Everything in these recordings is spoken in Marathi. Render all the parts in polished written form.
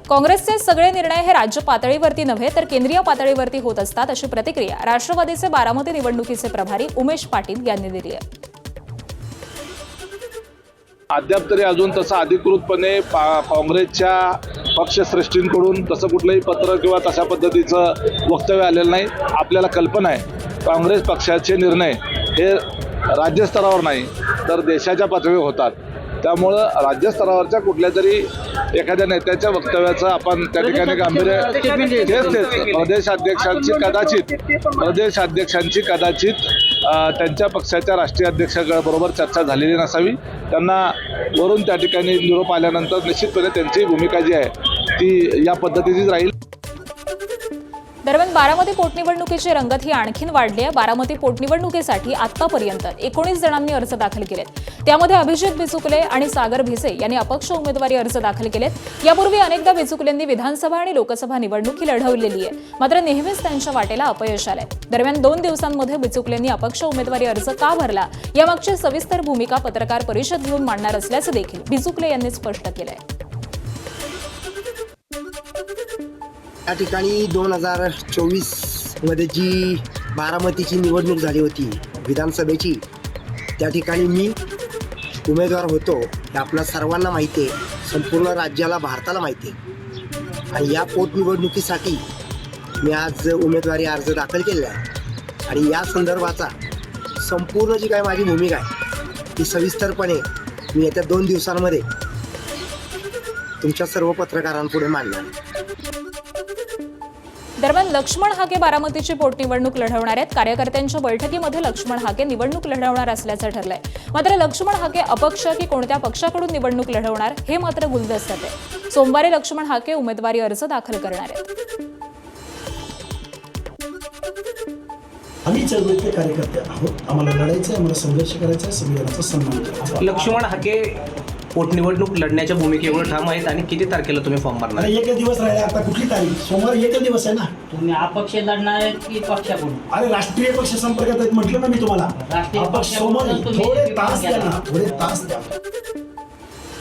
काँग्रेसचे सगळे निर्णय हे राज्य पातळीवरती नव्हे तर केंद्रीय पातळीवरती होत असतात अशी प्रतिक्रिया राष्ट्रवादीचे बारामती निवडणुकीचे प्रभारी उमेश पाटील यांनी दिली आहे। अद्याप तरी अजून तसं अधिकृतपणे काँग्रेसच्या पक्षश्रेष्ठींकडून तसं कुठलंही पत्र किंवा तशा पद्धतीचं वक्तव्य आलेलं नाही। आपल्याला कल्पना आहे काँग्रेस पक्षाचे निर्णय हे राज्यस्तरावर नाही तर देशाच्या पातळीवर होतात। त्यामुळं राज्यस्तरावरच्या कुठल्या तरी एखाद्या नेत्याच्या वक्तव्याचं आपण त्या ठिकाणी गांभीर्य प्रदेशाध्यक्षांची कदाचित त्यांच्या पक्षाच्या राष्ट्रीय अध्यक्षाबरोबर चर्चा झालेली नसावी। त्यांना वरून त्या ठिकाणी निरोप आल्यानंतर निश्चितपणे त्यांची भूमिका जी आहे ती या पद्धतीचीच राहील। दरम्यान बारामती पोटनिवडणुकीची रंगत ही आणखीन वाढली आहे। बारामती पोटनिवडणुकीसाठी आतापर्यंत 19 जणांनी अर्ज दाखल केलेत। त्यामध्ये अभिजित बिचुकले आणि सागर भिसे यांनी अपक्ष उमेदवारी अर्ज दाखल केलेत। यापूर्वी अनेकदा बिचुकलेंनी विधानसभा आणि लोकसभा निवडणुकी लढवलेली आहे, मात्र नेहमीच त्यांच्या वाटेला अपयश आलंय। दरम्यान 2 दिवसांमध्ये बिचुकलेंनी अपक्ष उमेदवारी अर्ज का भरला यामागची सविस्तर भूमिका पत्रकार परिषद घेऊन मांडणार असल्याचं देखील बिचुकले यांनी स्पष्ट केलंय। या ठिकाणी 2024 मध्ये जी बारामतीची निवडणूक झाली होती विधानसभेची, त्या ठिकाणी मी उमेदवार होतो हे आपल्या सर्वांना माहिती आहे, संपूर्ण राज्याला भारताला माहिती आहे। आणि या पोटनिवडणुकीसाठी मी आज उमेदवारी अर्ज दाखल केलेला आहे आणि या संदर्भाचा संपूर्ण जी काय माझी भूमिका आहे ती सविस्तरपणे मी येत्या 2 दिवसांमध्ये तुमच्या सर्व पत्रकारांपुढे मांडणार आहे। दरम्यान लक्ष्मण हाके बारामतीची पोटनिवडणूक लढवणार आहेत। कार्यकर्त्यांच्या बैठकीमध्ये लक्ष्मण हाके निवडणूक लढवणार असल्याचं ठरलंय। मात्र लक्ष्मण हाके अपक्ष की कोणत्या पक्षाकडून निवडणूक लढवणार हे मात्र गुलदस्त्यात आहे। सोमवारी लक्ष्मण हाके उमेदवारी अर्ज दाखल करणार आहेत। आम्ही चळवळीतले कार्यकर्ते आहोत, आम्हाला लढायचं आहे, आम्हाला संघर्ष करायचा आहे, संविधानाचा सन्मान करायचा। लक्ष्मण हाके पोटनिवडणूक लढण्याच्या भूमिकेवर ठाम आहेत आणि किती तारखेला तुम्ही फॉर्म भरणार? एक दिवस राहिला, आता कुठली तारीख? सोमवार एक दिवस आहे ना। तुम्ही अपक्ष लढणार आहेत की पक्षाकडून? अरे राष्ट्रीय पक्ष संपर्कात आहेत म्हटलं ना मी तुम्हाला। अपक्ष सोमवारी थोडे तास द्या ना, थोडे तास द्या।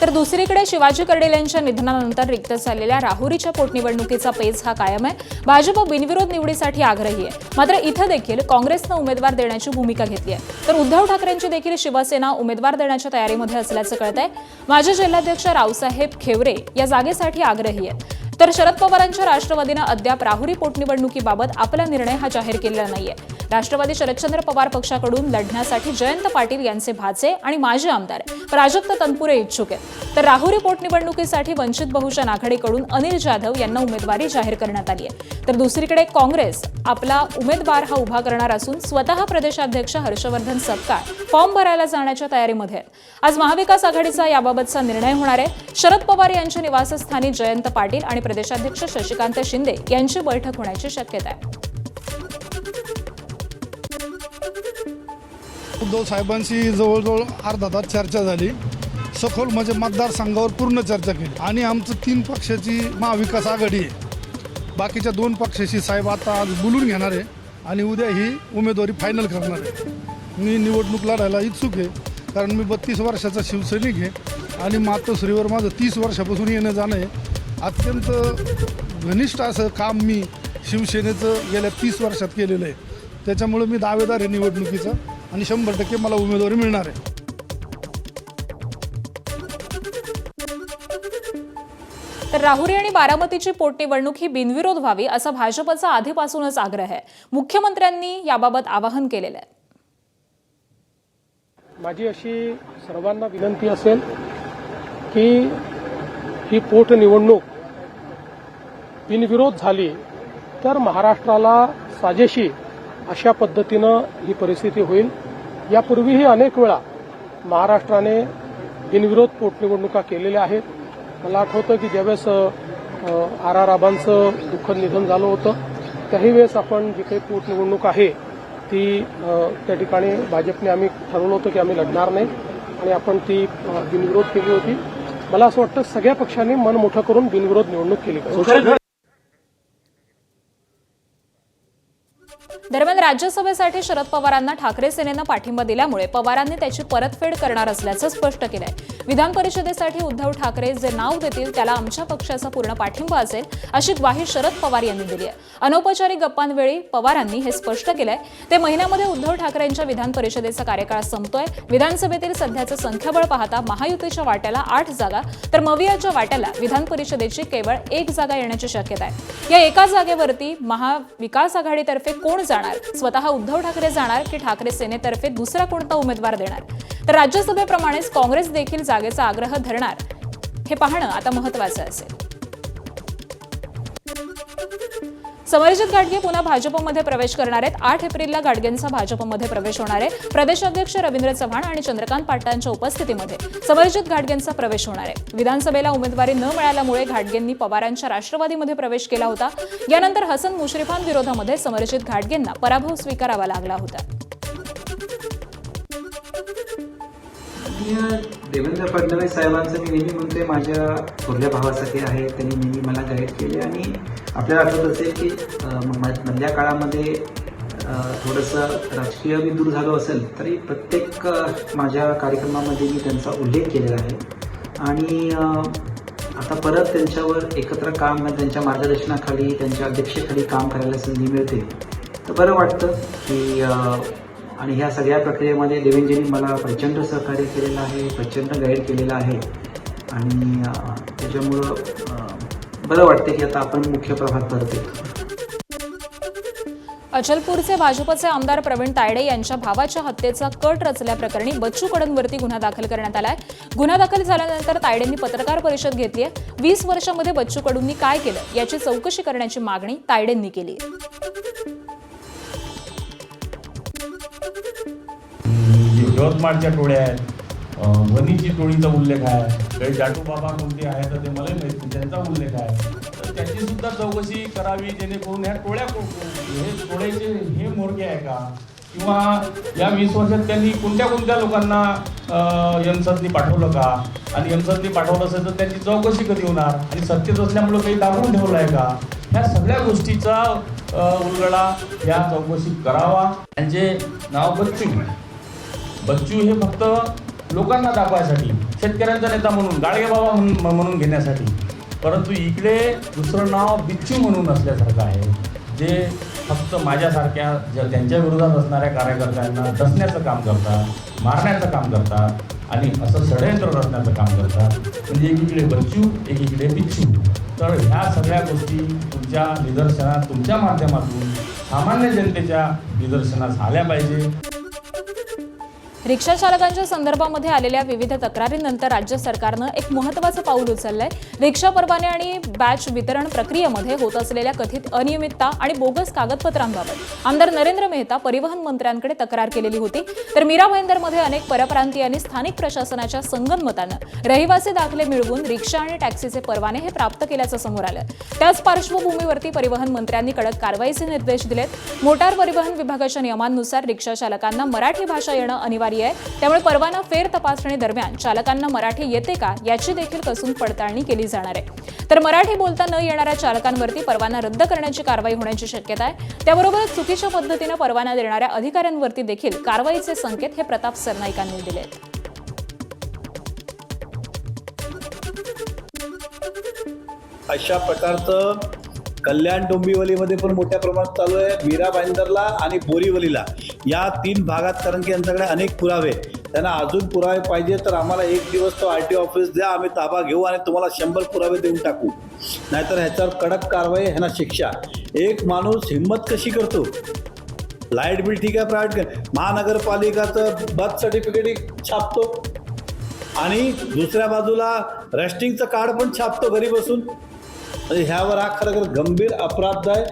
तर दुसरीकडे शिवाजी कर्डिल यांच्या निधनानंतर रिक्त झालेल्या राहुरीच्या पोटनिवडणुकीचा पेच हा कायम आहे। भाजप बिनविरोध निवडीसाठी आग्रही आहे, मात्र इथं देखील काँग्रेसनं उमेदवार देण्याची भूमिका घेतली आहे। तर उद्धव ठाकरेंची देखील शिवसेना उमेदवार देण्याच्या तयारीमध्ये असल्याचं कळतंय। माजी जिल्हाध्यक्ष रावसाहेब खेवरे या जागेसाठी आग्रही आहेत। तर शरद पवारांच्या राष्ट्रवादीनं अद्याप राहुरी पोटनिवडणुकीबाबत आपला निर्णय हा जाहीर केलेला नाहीये। राष्ट्रवादी शरदचंद्र पवार पक्षाकडून लढण्यासाठी जयंत पाटील यांचे भाचे आणि माजी आमदार प्राजक्त तनपुरे इच्छुक आहेत। तर राहुरी पोटनिवडणुकीसाठी वंचित बहुजन आघाडीकडून अनिल जाधव यांना उमेदवारी जाहीर करण्यात आली आहे। तर दुसरीकडे काँग्रेस आपला उमेदवार हा उभा करणार असून स्वतः प्रदेशाध्यक्ष हर्षवर्धन सपकाळ फॉर्म भरायला जाण्याच्या तयारीमध्ये आहेत। आज महाविकास आघाडीचा याबाबतचा निर्णय होणार आहे। शरद पवार यांच्या निवासस्थानी जयंत पाटील आणि प्रदेशाध्यक्ष शशिकांत शिंदे यांची बैठक होण्याची शक्यता आहे। उद्धव साहेबांशी जवळजवळ अर्धा तास चर्चा झाली, सखोल म्हणजे मतदारसंघावर पूर्ण चर्चा केली आणि आमचं 3 पक्षाची महाविकास आघाडी आहे। बाकीच्या 2 पक्षाशी साहेब आता आज बोलून घेणार आहे आणि उद्या ही उमेदवारी फायनल करणार आहे। मी निवडणूक लढायला इच्छुक आहे, कारण मी 32 वर्षाचा शिवसैनिक आहे आणि मातोश्रीवर माझं 30 वर्षापासून येणं जाणं आहे। अत्यंत घनिष्ठ असं काम मी शिवसेनेचं गेल्या 30 वर्षात केलेलं आहे। त्याच्यामुळे मी दावेदार आहे निवडणुकीचा आणि 100% मला उमेदवारी मिळणार आहे। तर राहुरी आणि बारामतीची पोटनिवडणूक ही बिनविरोध व्हावी असा भाजपचा आधीपासूनच आग्रह आहे। मुख्यमंत्र्यांनी याबाबत आवाहन केलेलं आहे। माझी अशी सर्वांना विनंती असेल की ही पोटनिवडणूक बिनविरोध झाली तर महाराष्ट्राला साजेशी अशा पद्धतीनं ही परिस्थिती होईल। यापूर्वीही अनेक वेळा महाराष्ट्राने बिनविरोध पोटनिवडणुका केलेल्या आहेत। मला आठवतं की ज्यावेळेस आर आबांचं दुःखद निधन झालं होतं त्याही वेळेस आपण जी काही पोटनिवडणूक आहे ती त्या ठिकाणी भाजपने आम्ही ठरवलं होतं की आम्ही लढणार नाही आणि आपण ती बिनविरोध केली होती। मला असं वाटतं सगळ्या पक्षांनी मन मोठं करून बिनविरोध निवडणूक केली पाहिजे। दरम्यान राज्यसभेसाठी शरद पवारांना ठाकरे सेनेनं पाठिंबा दिल्यामुळे पवारांनी त्याची परतफेड करणार असल्याचं स्पष्ट केलंय. विधान परिषदेसाठी उद्धव ठाकरे जे नाव देतील त्याला आमच्या पक्षाचा पूर्ण पाठिंबा असेल अशी ग्वाही शरद पवार यांनी दिली आहे. अनौपचारिक गप्पांवेळी पवारांनी हे स्पष्ट केलंय. ते महिन्यामध्ये उद्धव ठाकरेंच्या विधान परिषदेचा कार्यकाळ संपतोय. विधानसभेतील सध्याचं संख्याबळ पाहता महायुतीच्या वाट्याला 8 जागा तर मवियाच्या वाट्याला विधान परिषदेची केवळ 1 जागा येण्याची शक्यता आहे. या एका जागेवरती महाविकास आघाडीतर्फे कोण जाणार, स्वतः उद्धव ठाकरे जाणार की ठाकरे सेनेतर्फे दुसरा कोणता उमेदवार देणार, तर राज्यसभेप्रमाणेच काँग्रेस देखील जागेचा आग्रह धरणार हे पाहणं आता महत्त्वाचं असेल. समरजित घाटगे पुन्हा भाजपमध्ये प्रवेश करणार आहेत. 8 एप्रिलला घाटगेंचा भाजपमध्ये प्रवेश होणार आहे. प्रदेशाध्यक्ष रवींद्र चव्हाण आणि चंद्रकांत पाटलांच्या उपस्थितीमध्ये समरजित घाटगेंचा प्रवेश होणार आहे. विधानसभेला उमेदवारी न मिळाल्यामुळे घाटगेंनी पवारांच्या राष्ट्रवादीमध्ये प्रवेश केला होता. यानंतर हसन मुश्रीफांविरोधामध्ये समरजित घाटगेंना पराभव स्वीकारावा लागला होता. देवेंद्र फडणवीस साहेबांचं मी नेहमी म्हणतोय माझ्या थोरल्या भावासाठी आहे. त्यांनी नेहमी मला गाईड केले आणि आपल्याला आठवत असेल की मधल्या काळामध्ये थोडंसं राजकीय मी दूर झालो असेल तरी प्रत्येक माझ्या कार्यक्रमामध्ये मी त्यांचा उल्लेख केलेला आहे. आणि आता परत त्यांच्यावर एकत्र काम त्यांच्या मार्गदर्शनाखाली त्यांच्या अध्यक्षतेखाली काम करायला संधी मिळते तर बरं वाटतं की आणि ह्या सगळ्या प्रक्रियेमध्ये देवेंद्रजींनी मला प्रचंड सहकार्य केलेलं आहे, प्रचंड गाईड केलेलं आहे आणि त्याच्यामुळं बरं वाटतं की आता आपण मुख्य प्रभात परत येतो. अचलपूरचे भाजपचे आमदार प्रवीण तायडे यांच्या भावाच्या हत्येचा कट रचल्याप्रकरणी बच्चू कडूंवरती गुन्हा दाखल करण्यात आलाय. गुन्हा दाखल झाल्यानंतर तायडेंनी पत्रकार परिषद घेतली आहे. 20 वर्षांमध्ये बच्चू कडूंनी काय केलं याची चौकशी करण्याची मागणी तायडेंनी केली आहे. यवतमाळच्या टोळ्या आहेत, वणीची टोळीचा उल्लेख आहे, काही जाटू बाबा कोणते आहे तर ते मला माहिती त्यांचा उल्लेख आहे. तर त्याची सुद्धा चौकशी करावी जेणेकरून ह्या टोळ्या हे टोळ्याचे हे मोर्गे आहे का किंवा या 20 वर्षात त्यांनी कोणत्या कोणत्या लोकांना यमसदनी पाठवलं का आणि यमसदनी पाठवलं असेल तर त्याची चौकशी कधी होणार आणि सत्तेत असल्यामुळं काही दाबून ठेवलं आहे का, ह्या सगळ्या गोष्टीचा उलगडा या चौकशीत करावा. त्यांचे नाव बच्चू हे फक्त लोकांना दाखवायसाठी, शेतकऱ्यांचा नेता म्हणून, गाडगे बाबा म्हणून घेण्यासाठी, परंतु इकडे दुसरं नाव बिच्चू म्हणून असल्यासारखं आहे जे फक्त माझ्यासारख्या त्यांच्या विरोधात असणाऱ्या कार्यकर्त्यांना डसण्याचं काम करतात, मारण्याचं काम करतात आणि असं षडयंत्र रचण्याचं काम करतात. म्हणजे एकीकडे बच्चू एकीकडे बिच्चू. तर ह्या सगळ्या गोष्टी तुमच्या निदर्शनात तुमच्या माध्यमातून सामान्य जनतेच्या निदर्शनास आल्या पाहिजे. रिक्षा चालकांच्या संदर्भामध्ये आलेल्या विविध तक्रारींनंतर राज्य सरकारनं एक महत्त्वाचं पाऊल उचललंय. रिक्षा परवाने आणि बॅच वितरण प्रक्रियेमध्ये होत असलेल्या कथित अनियमितता आणि बोगस कागदपत्रांबाबत आमदार नरेंद्र मेहता परिवहन मंत्र्यांकडे तक्रार केलेली होती. तर मीरा भाईंदरमध्ये अनेक परप्रांतीयांनी स्थानिक प्रशासनाच्या संगनमतानं रहिवासी दाखले मिळवून रिक्षा आणि टॅक्सीचे परवाने हे प्राप्त केल्याचं समोर आलं. त्याच पार्श्वभूमीवरती परिवहन मंत्र्यांनी कडक कारवाईचे निर्देश दिलेत. मोटार परिवहन विभागाच्या नियमांनुसार रिक्षा चालकांना मराठी भाषा येणं अनिवार्य आहे. त्यामुळे परवाना फेर तपासणी दरम्यान चालकांना मराठी येते का याची देखील कसून पडताळणी केली जाणार आहे. तर मराठी बोलता न येणाऱ्या चालकांवरती परवाना रद्द करण्याची कारवाई होण्याची शक्यता आहे. त्याबरोबरच चुकीच्या पद्धतीनं परवाना देणाऱ्या अधिकाऱ्यांवरती देखील कारवाईचे संकेत हे प्रताप सरनाईकांनी दिले आहेत. अशा प्रकारचं कल्याण डोंबिवलीमध्ये पण मोठ्या प्रमाणात चालू आहे. मीरा भाईंदरला आणि बोरीवलीला या 3 भागात, कारण की यांच्याकडे अनेक पुरावे, त्यांना अजून पुरावे पाहिजे तर आम्हाला 1 दिवस तो RTO ऑफिस द्या, आम्ही ताबा घेऊ आणि तुम्हाला 100 पुरावे देऊन टाकू. नाहीतर ह्याच्यावर कडक कारवाई, ह्यांना शिक्षा. एक माणूस हिंमत कशी करतो? लाईट बिल ठीक आहे, प्रायव्हेट महानगरपालिकाचं बर्थ सर्टिफिकेट छापतो आणि दुसऱ्या बाजूला रेस्टिंगचं कार्ड पण छापतो घरी बसून. ह्यावर हा खरं गंभीर अपराध आहे.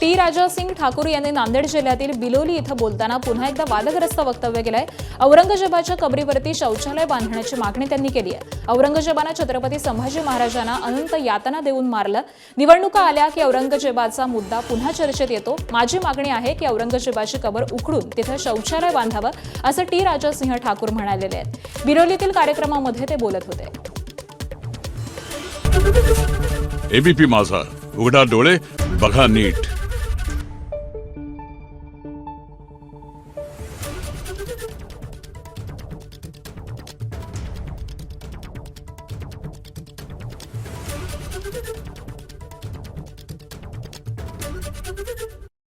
टी राजा सिंग ठाकूर यांनी नांदेड जिल्ह्यातील बिलोली इथं बोलताना पुन्हा एकदा वादग्रस्त वक्तव्य केलंय. औरंगजेबाच्या कबरीवरती शौचालय बांधण्याची मागणी त्यांनी केली आहे. औरंगजेबानं छत्रपती संभाजी महाराजांना अनंत यातना देऊन मारलं. निवडणुका आल्या की औरंगजेबाचा मुद्दा पुन्हा चर्चेत येतो. माझी मागणी आहे की औरंगजेबाची कबर उखडून तिथं शौचालय बांधावं असं टी राजा सिंह ठाकूर म्हणालेले आहेत. बिलोलीतील कार्यक्रमामध्ये ते बोलत होते. एबीपी माझा, उघडा डोळे बघा नीट.